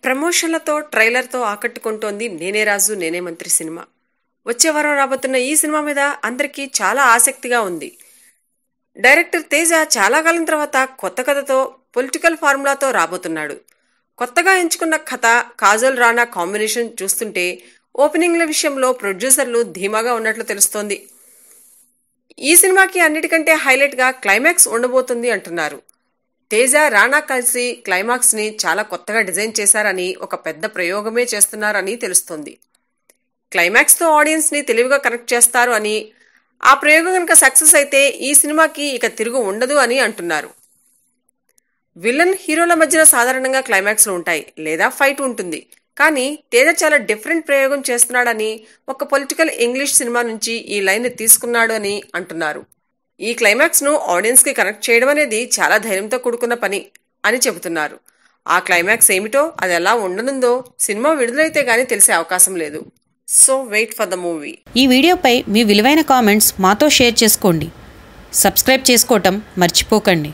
ప్రమోషన్లతో ట్రైలర్తో ఆకట్టుకుంటోంది నేనే రాజు నేనే మంత్రి సినిమా. వచ్చే వారం రాబోతున్న ఈ సినిమా మీద అందరికీ చాలా ఆసక్తిగా ఉంది. డైరెక్టర్ తేజ చాలా కాలం తర్వాత కొత్త కథతో పొలిటికల్ ఫార్ములాతో రాబోతున్నాడు. కొత్తగా ఎంచుకున్న కథ కాజల్ రాణా కాంబినేషన్ చూస్తుంటే ఓపెనింగ్ల విషయంలో ప్రొడ్యూసర్లు ధీమాగా ఉన్నట్లు తెలుస్తోంది. ఈ సినిమాకి అన్నిటికంటే హైలైట్గా క్లైమాక్స్ ఉండబోతుంది అంటున్నారు. తేజ రాణా కలిసి క్లైమాక్స్ ని చాలా కొత్తగా డిజైన్ చేశారని, ఒక పెద్ద ప్రయోగమే చేస్తున్నారని తెలుస్తోంది. క్లైమాక్స్ తో ఆడియన్స్ ని తెలివిగా కనెక్ట్ చేస్తారు అని, ఆ ప్రయోగం కనుక సక్సెస్ అయితే ఈ సినిమాకి ఇక తిరుగు ఉండదు అని అంటున్నారు. విలన్ హీరోల మధ్యన సాధారణంగా క్లైమాక్స్లు ఉంటాయి లేదా ఫైట్ ఉంటుంది. కానీ తేజ చాలా డిఫరెంట్ ప్రయోగం చేస్తున్నాడని, ఒక పొలిటికల్ ఇంగ్లీష్ సినిమా నుంచి ఈ లైన్ ని తీసుకున్నాడు అని అంటున్నారు. ఈ క్లైమాక్స్ ను ఆడియన్స్ కి కనెక్ట్ చేయడం అనేది చాలా ధైర్యంతో కూడుకున్న పని అని చెబుతున్నారు. ఆ క్లైమాక్స్ ఏమిటో, అది ఎలా ఉండనుందో సినిమా విడుదలైతే గానీ తెలిసే అవకాశం లేదు. So wait for the movie. ఈ వీడియోపై మీ విలువైన కామెంట్స్ మాతో షేర్ చేసుకోండి. సబ్స్క్రైబ్ చేసుకోవటం మర్చిపోకండి.